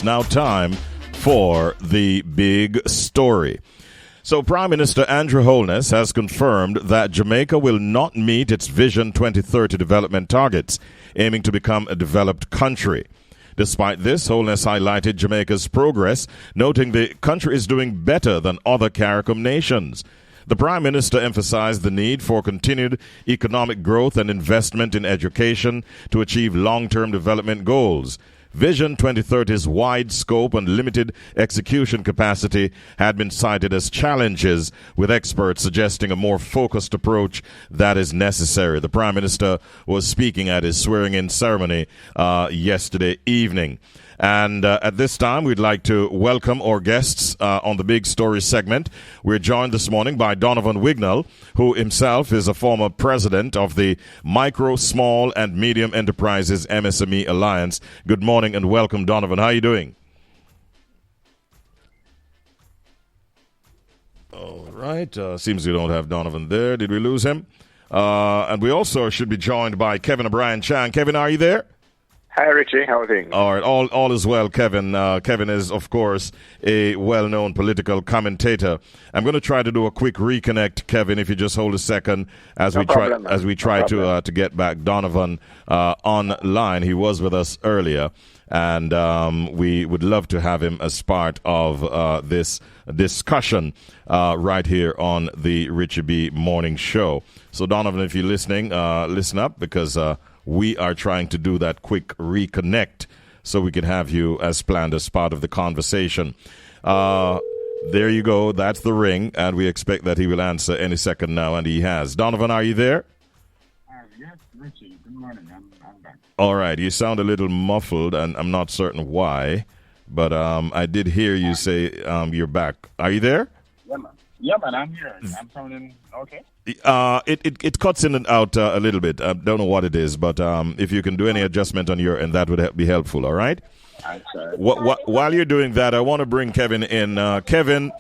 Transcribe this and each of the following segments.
now time for the big story. So Prime Minister Andrew Holness has confirmed that Jamaica will not meet its Vision 2030 development targets, aiming to become a developed country. Despite this, Holness highlighted Jamaica's progress, noting the country is doing better than other CARICOM nations. The Prime Minister emphasized the need for continued economic growth and investment in education to achieve long-term development goals. Vision 2030's wide scope and limited execution capacity had been cited as challenges, with experts suggesting a more focused approach that is necessary. The Prime Minister was speaking at his swearing-in ceremony yesterday evening. And at this time, we'd like to welcome our guests on the Big Story segment. We're joined this morning by Donovan Wignall, who himself is a former president of the Micro, Small and Medium Enterprises MSME Alliance. Good morning and welcome, Donovan. How are you doing? All right. Seems we don't have Donovan there. Did we lose him? And we also should be joined by Wignall and O'Brien Chang. Kevin, are you there? Hi, Richie. How are things? All right. All is well, Kevin. Kevin is, of course, a well-known political commentator. I'm going to try to do a quick reconnect, Kevin, if you just hold a second, as we try to get back Donovan online. He was with us earlier, and we would love to have him as part of this discussion right here on the Richie B Morning Show. So, Donovan, if you're listening, listen up, because we are trying to do that quick reconnect so we can have you as planned as part of the conversation. There you go. That's the ring, and we expect that he will answer any second now, and he has. Donovan, are you there? Yes, Richie. Good morning. I'm back. All right. You sound a little muffled, and I'm not certain why, but I did hear you say you're back. Are you there? Yeah, man. I'm here. I'm sounding okay. It cuts in and out a little bit. I don't know what it is, but if you can do any adjustment on your end, that would be helpful. All right. While you're doing that, I want to bring Kevin in. Kevin,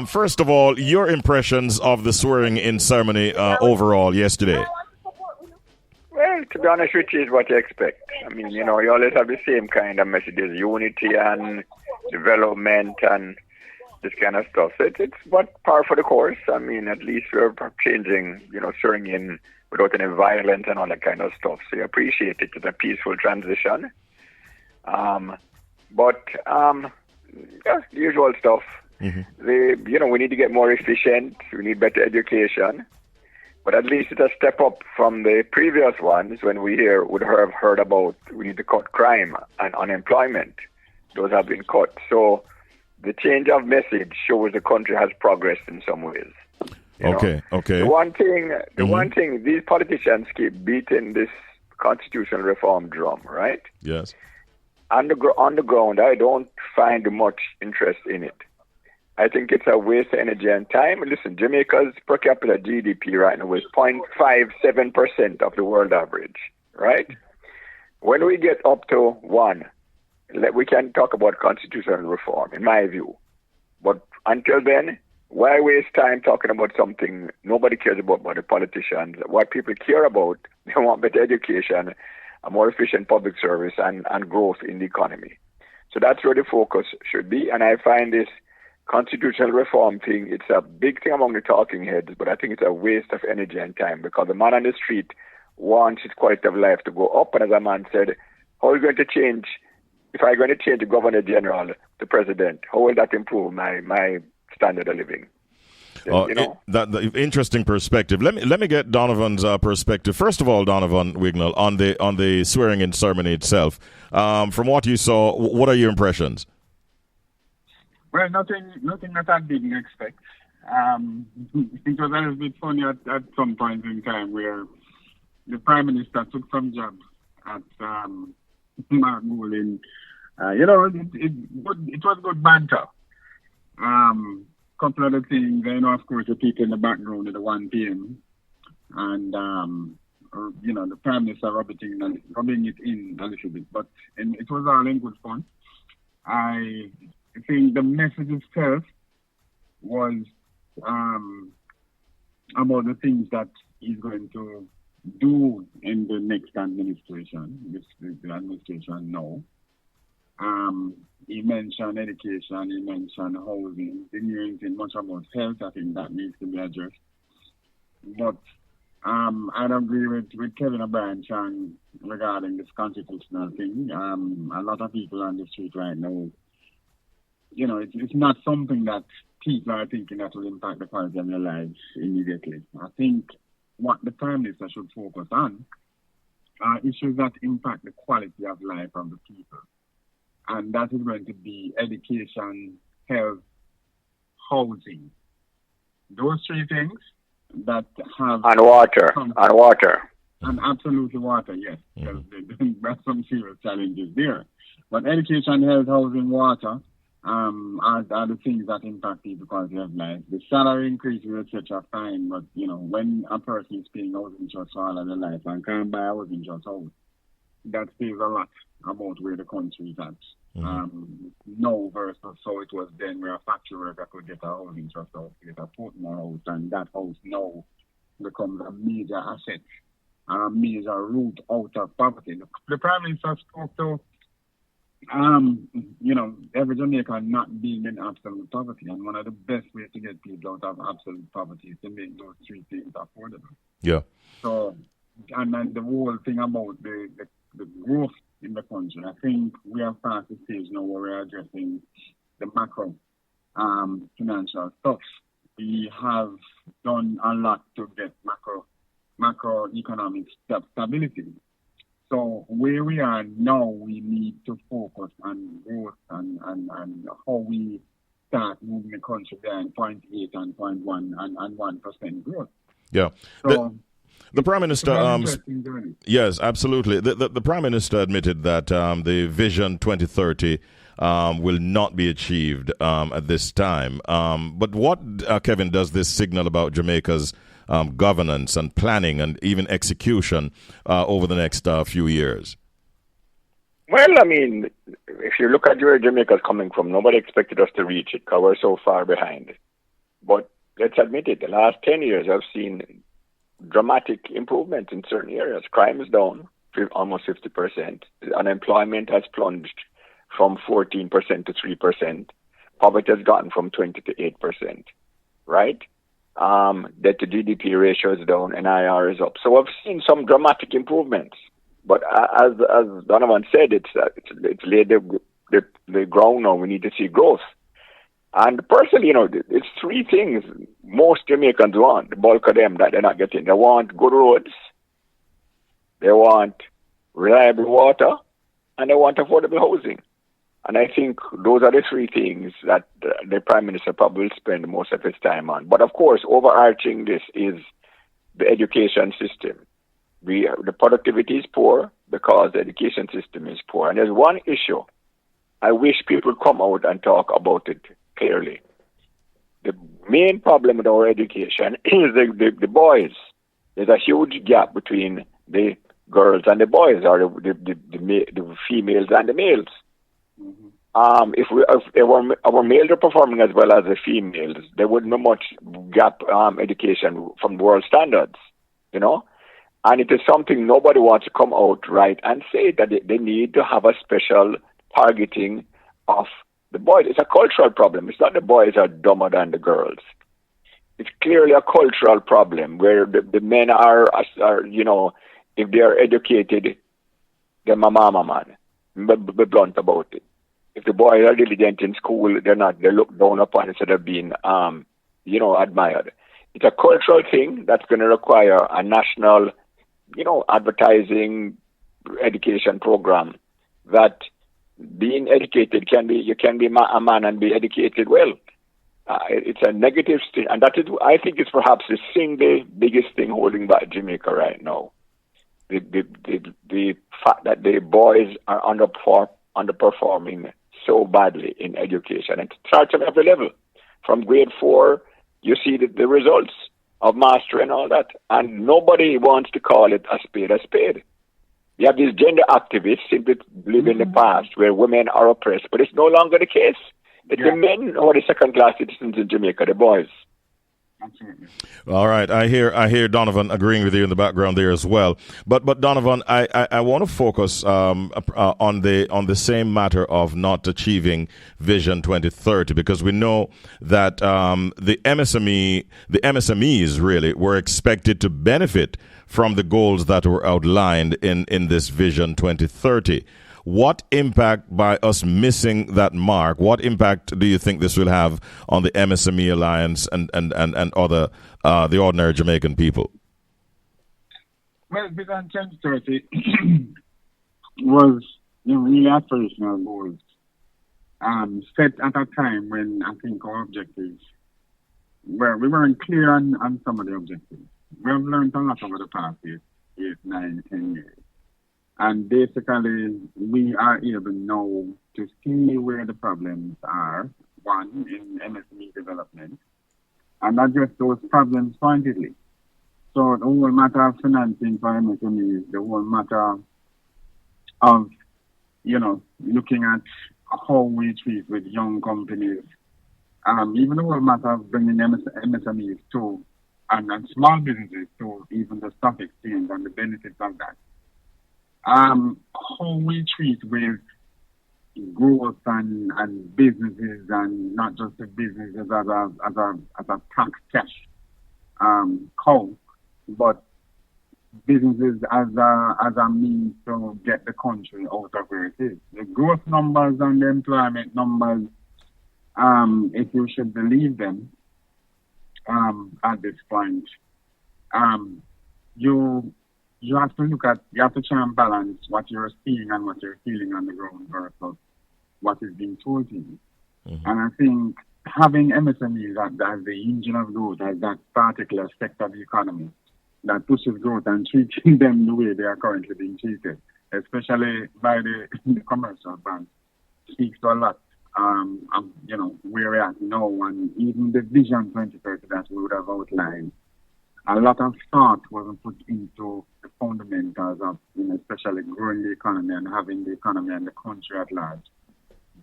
first of all, your impressions of the swearing-in ceremony overall yesterday. Well, to be honest with you, is what you expect. I mean, you always have the same kind of messages: unity and development and this kind of stuff. So it's what par for the course. I mean, at least we're changing, swearing in without any violence and all that kind of stuff. So you appreciate it. It's a peaceful transition. But the usual stuff. Mm-hmm. We need to get more efficient. We need better education. But at least it's a step up from the previous ones when we would have heard about we need to cut crime and unemployment. Those have been cut. So the change of message shows the country has progressed in some ways. Okay. The one thing, these politicians keep beating this constitutional reform drum, right? Yes. On the ground, I don't find much interest in it. I think it's a waste of energy and time. Listen, Jamaica's per capita GDP right now is 0.57% of the world average, right? When we get up to 1, we can talk about constitutional reform, in my view. But until then, why waste time talking about something nobody cares about the politicians? What people care about, they want better education, a more efficient public service, and growth in the economy. So that's where the focus should be. And I find this constitutional reform thing, it's a big thing among the talking heads, but I think it's a waste of energy and time, because the man on the street wants his quality of life to go up. And as a man said, how are we going to change? If I'm going to change the Governor General, the President, how will that improve my standard of living? That interesting perspective. Let me get Donovan's perspective. First of all, Donovan Wignall, on the swearing-in ceremony itself. From what you saw, what are your impressions? Well, nothing that I didn't expect. It was a little bit funny at some point in time where the Prime Minister took some jabs at Mark Moulin. It was good banter. Couple of the things, of course, the people in the background at the 1 p.m. and the Prime Minister rubbing it in a little bit, but it was all in good fun. I think the message itself was about the things that he's going to do in the next administration, the administration now. He mentioned education, he mentioned housing, he didn't anything much about health. I think that needs to be addressed. But I'd agree with Kevin O'Brien Chang regarding this constitutional thing. A lot of people on the street right now, it's not something that people are thinking that will impact the quality of their lives immediately. I think what the Prime Minister should focus on are issues that impact the quality of life of the people. And that is going to be education, health, housing. Those three things that have... And water. And absolutely water, yes. Because there's some serious challenges there. But education, health, housing, water are the things that impact people's quality of life. The salary increases, etc., fine. But, when a person is paying housing trust for all of their life and can't buy a housing trust house, that says a lot about where the country is at. No versus so it was then where a factory worker could get a housing trust house, get a Portmore house, and that house now becomes a major asset and a major route out of poverty. The Prime Minister spoke to every Jamaican not being in absolute poverty, and one of the best ways to get people out of absolute poverty is to make those three things affordable. Yeah. So, and then the whole thing about the growth in the country, I think we have passed the stage now where we're addressing the macro financial stuff. We have done a lot to get macroeconomic stability. So where we are now, we need to focus on growth and how we start moving the country down 0.8 and 0.1 and 1% growth. Yeah. So the Prime Minister, yes, absolutely. The Prime Minister admitted that the Vision 2030 will not be achieved at this time. But what, Kevin, does this signal about Jamaica's governance and planning and even execution over the next few years? Well, I mean, if you look at where Jamaica's coming from, nobody expected us to reach it because we're so far behind. But let's admit it, the last 10 years I've seen dramatic improvement in certain areas. Crime is down almost 50%. Unemployment has plunged from 14% to 3%. Poverty has gotten from 20 to 8%, right? Debt to GDP ratio is down and IR is up. So I've seen some dramatic improvements. But as Donovan said, it's laid the ground now. We need to see growth. And personally, it's three things most Jamaicans want, the bulk of them that they're not getting. They want good roads, they want reliable water, and they want affordable housing. And I think those are the three things that the Prime Minister probably will spend most of his time on. But of course, overarching this is the education system. The productivity is poor because the education system is poor. And there's one issue I wish people come out and talk about it clearly. The main problem with our education is the boys. There's a huge gap between the girls and the boys, or the females and the males. If our males are performing as well as the females, there wouldn't be much gap education from world standards, And it is something nobody wants to come out right and say that they need to have a special targeting of the boys. It's a cultural problem. It's not the boys are dumber than the girls. It's clearly a cultural problem where the men are if they are educated, they're my mama man. Be blunt about it. If the boys are diligent in school, they're not. They're looked down upon instead of being, admired. It's a cultural thing that's going to require a national, advertising education program that being educated you can be a man and be educated well. It's a negative thing, and that is, I think, is perhaps the single biggest thing holding back Jamaica right now. The fact that the boys are underperforming so badly in education, and it starts at every level. From grade 4, you see the results of mastery and all that, and nobody wants to call it a spade a spade. You have these gender activists simply live in the past where women are oppressed, but it's no longer the case. It's the men who are the second-class citizens in Jamaica, the boys. absolutely. All right, I hear Donovan agreeing with you in the background there as well. But Donovan, I want to focus on the same matter of not achieving Vision 2030, because we know that the MSMEs really were expected to benefit from the goals that were outlined in this Vision 2030. What impact by us missing that mark? What impact do you think this will have on the MSME Alliance and other the ordinary Jamaican people? Well, Vision 2030 was really aspirational goals set at a time when I think our objectives we weren't clear on some of the objectives. We have learned a lot over the past 8, 9, 10 years. And basically, we are able now to see where the problems are, one, in MSME development, and address those problems pointedly. So the whole matter of financing for MSMEs, the whole matter of, looking at how we treat with young companies, even the whole matter of bringing MSMEs to, and small businesses to even the stock exchange and the benefits of that. How we treat with growth and businesses, and not just the businesses as a tax cash cow, but businesses as a means to get the country out of where it is. The growth numbers and the employment numbers, if you should believe them, at this point, you have to try and balance what you're seeing and what you're feeling on the ground versus what is being told to you. Mm-hmm. And I think having MSMEs as the engine of growth, as that particular sector of the economy that pushes growth, and treating them the way they are currently being treated, especially by the commercial bank, speaks to a lot. Where we're at now, and even the Vision 2030 that we would have outlined, a lot of thought wasn't put into the fundamentals of, especially growing the economy and having the economy and the country at large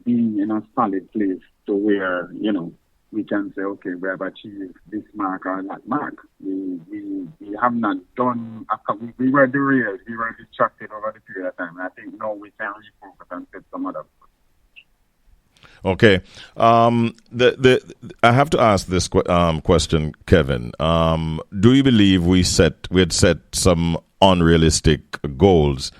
being in a solid place to where, we can say, okay, we have achieved this mark or that mark. We have not done, we were derailed, we were distracted over the period of time. And I think now we can refocus and set some other. Okay. I have to ask this question, Kevin. Do you believe we had set some unrealistic goals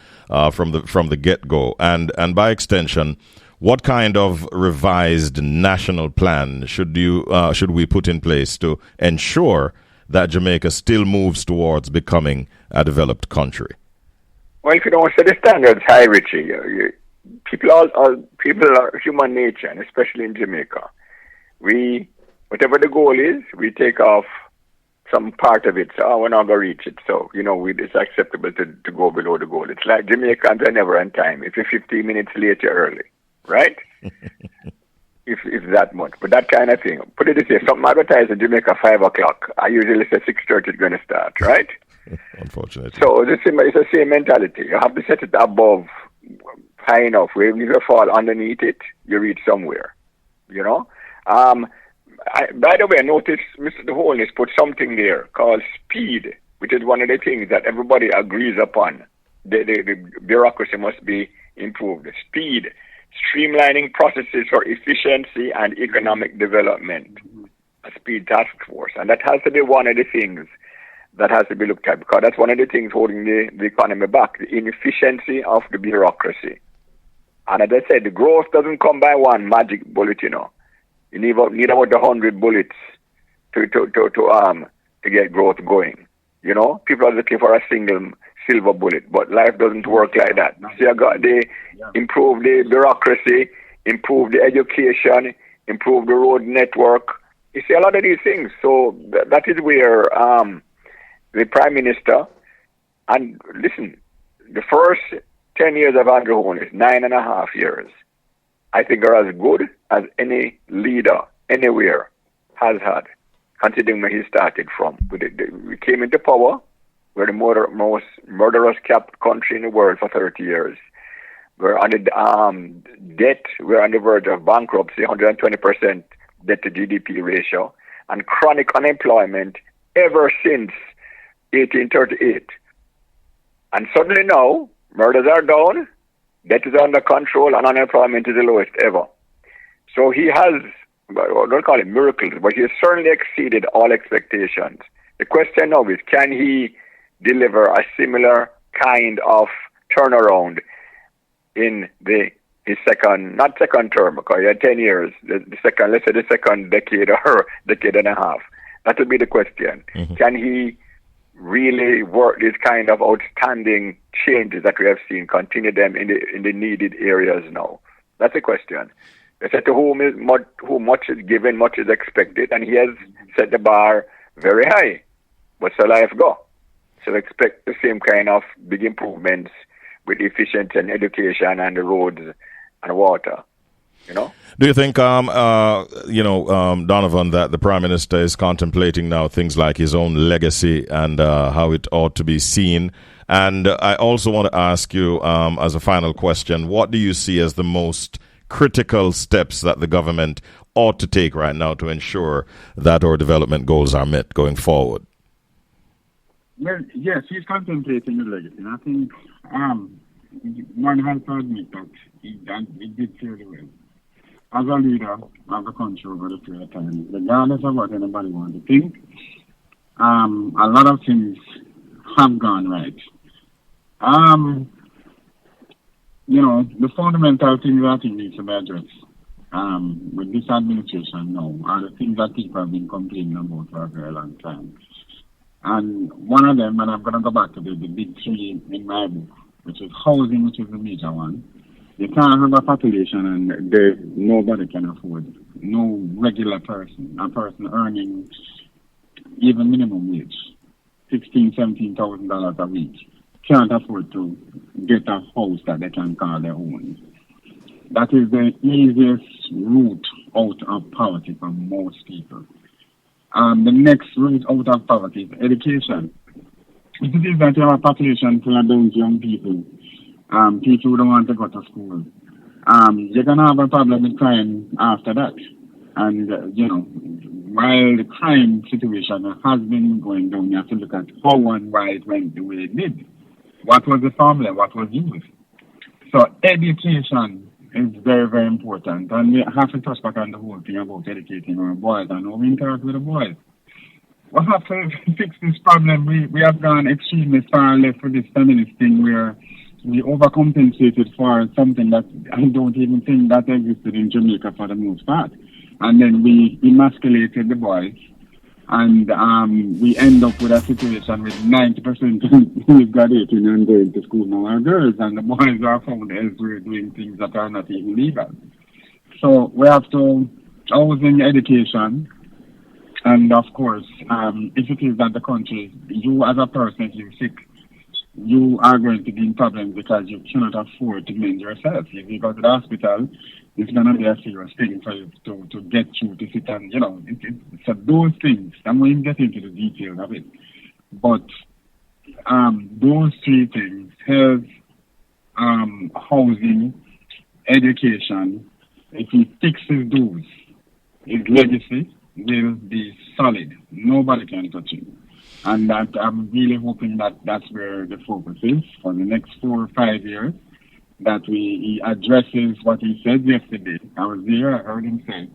from the get-go, and by extension, what kind of revised national plan should we put in place to ensure that Jamaica still moves towards becoming a developed country? Well, if you don't set the standards high, Richie, people are human nature, and especially in Jamaica. Whatever the goal is, we take off some part of it. So we're not going to reach it. So, it's acceptable to go below the goal. It's like Jamaicans are never on time. If you're 15 minutes late, you're early, right? if that much. But that kind of thing. Put it this way, something advertised in Jamaica 5 o'clock. I usually say 6:30 is going to start, right? Unfortunately. So it's the same mentality. You have to set it above high enough where if you fall underneath it, you reach somewhere, by the way, I noticed Mr. Holness put something there called speed, which is one of the things that everybody agrees upon. The bureaucracy must be improved. Speed, streamlining processes for efficiency and economic development. A speed task force. And that has to be one of the things that has to be looked at, because that's one of the things holding the economy back, the inefficiency of the bureaucracy. And as I said, the growth doesn't come by one magic bullet, You need about 100 bullets to get growth going. People are looking for a single silver bullet, but life doesn't work like that. So improve the bureaucracy, improve the education, improve the road network. You see a lot of these things. So that is where the Prime Minister, and listen, the first 10 years of Andrew Holness, 9.5 years, I think are as good as any leader anywhere has had, considering where he started from. We came into power, we're the most murderous capped country in the world for 30 years. We're on the debt, we're on the verge of bankruptcy, 120% debt to GDP ratio. and chronic unemployment ever since 1838. And suddenly now, murders are down, debt is under control, and unemployment is the lowest ever. So he has, I don't call it miracles, but he has certainly exceeded all expectations. The question now is, can he deliver a similar kind of turnaround in his second, not second term, because he had 10 years, the second, let's say the second decade or decade and a half. That would be the question. Mm-hmm. Can he really work these kind of outstanding changes that we have seen, continue them in the needed areas now? That's the question. They said to whom much is given, much is expected, and he has set the bar very high. But so life go. So expect the same kind of big improvements with efficiency and education and the roads and water. Do you think, Donovan, that the Prime Minister is contemplating now things like his own legacy and how it ought to be seen? And I also want to ask you, as a final question, what do you see as the most critical steps that the government ought to take right now to ensure that our development goals are met going forward? Well, yes, he's contemplating his legacy. And I think one has to admit that he did fairly well. As a leader of the country over the period of time, regardless of what anybody wants to think, a lot of things have gone right. The fundamental things that I think needs to be addressed with this administration now are the things that people have been complaining about for a very long time. And one of them, and I'm going to go back to the big three in my book, which is housing, which is the major one. You can't have a population and nobody can afford, no regular person, a person earning even minimum wage, $16,000, $17,000 a week, can't afford to get a house that they can call their own. That is the easiest route out of poverty for most people. The next route out of poverty is education. If it is that you have a population full of those young people, people who don't want to go to school, you're going to have a problem with crime after that. And, while the crime situation has been going down, you have to look at how and why it went the way it did. What was the formula? What was used? So education is very, very important. And we have to touch back on the whole thing about educating our boys and how we interact with the boys. We have to fix this problem. We have gone extremely far left with this feminist thing where we overcompensated for something that I don't even think that existed in Jamaica for the most part. And then we emasculated the boys. And we end up with a situation with 90% who is graduating and going to school now are girls. And the boys are found elsewhere doing things that are not even legal. So we have to housing, education. And of course, if it is that the country, you as a person, if you're sick, you are going to be in problems because you cannot afford to mend yourself. If you go to the hospital, it's going to be a serious thing for you to get you to sit and, so those things, I'm going to get into the details of it. But those three things, health, housing, education, if he fixes those, his legacy will be solid. Nobody can touch him. And that I'm really hoping that that's where the focus is for the next 4 or 5 years, that he addresses what he said yesterday. I was there, I heard him say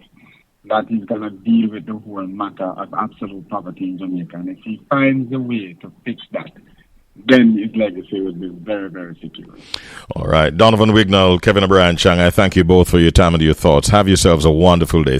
that he's going to deal with the whole matter of absolute poverty in Jamaica. And if he finds a way to fix that, then his legacy will be very, very secure. All right. Donovan Wignall, Kevin O'Brien Chang, I thank you both for your time and your thoughts. Have yourselves a wonderful day.